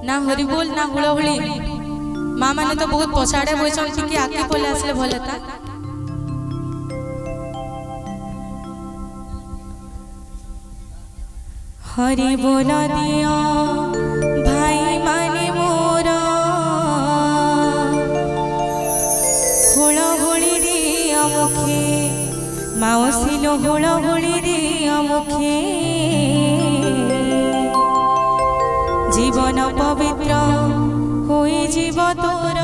ना हरि बोल ना हुड़हुड़ी माँ मैंने तो बहुत पछाड़े बोलछन कि आके पले आसले भले था। हरि बोल दिया भाई माने मोर हुड़हुड़ी दिया मुखे माउसी लो हुड़हुड़ी दिया मुखे जीवन पवित्र होई जीव तोर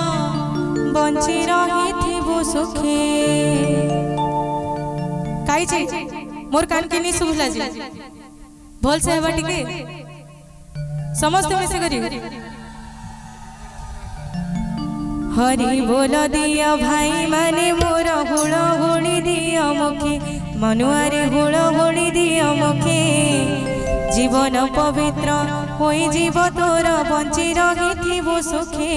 बंची रहिथिबो सुखे। काई छे मोर कान के नी सुभला जी भल से हेबा टिके समस्त मिसे करी। हरि बोल दिया भाई माने मोर हुड़हुड़ी दिया मुखे मनुआरे हुड़हुड़ी दिया मुखे जीवन पवित्र होई जीव तोर बंची रहिथिबो सुखे।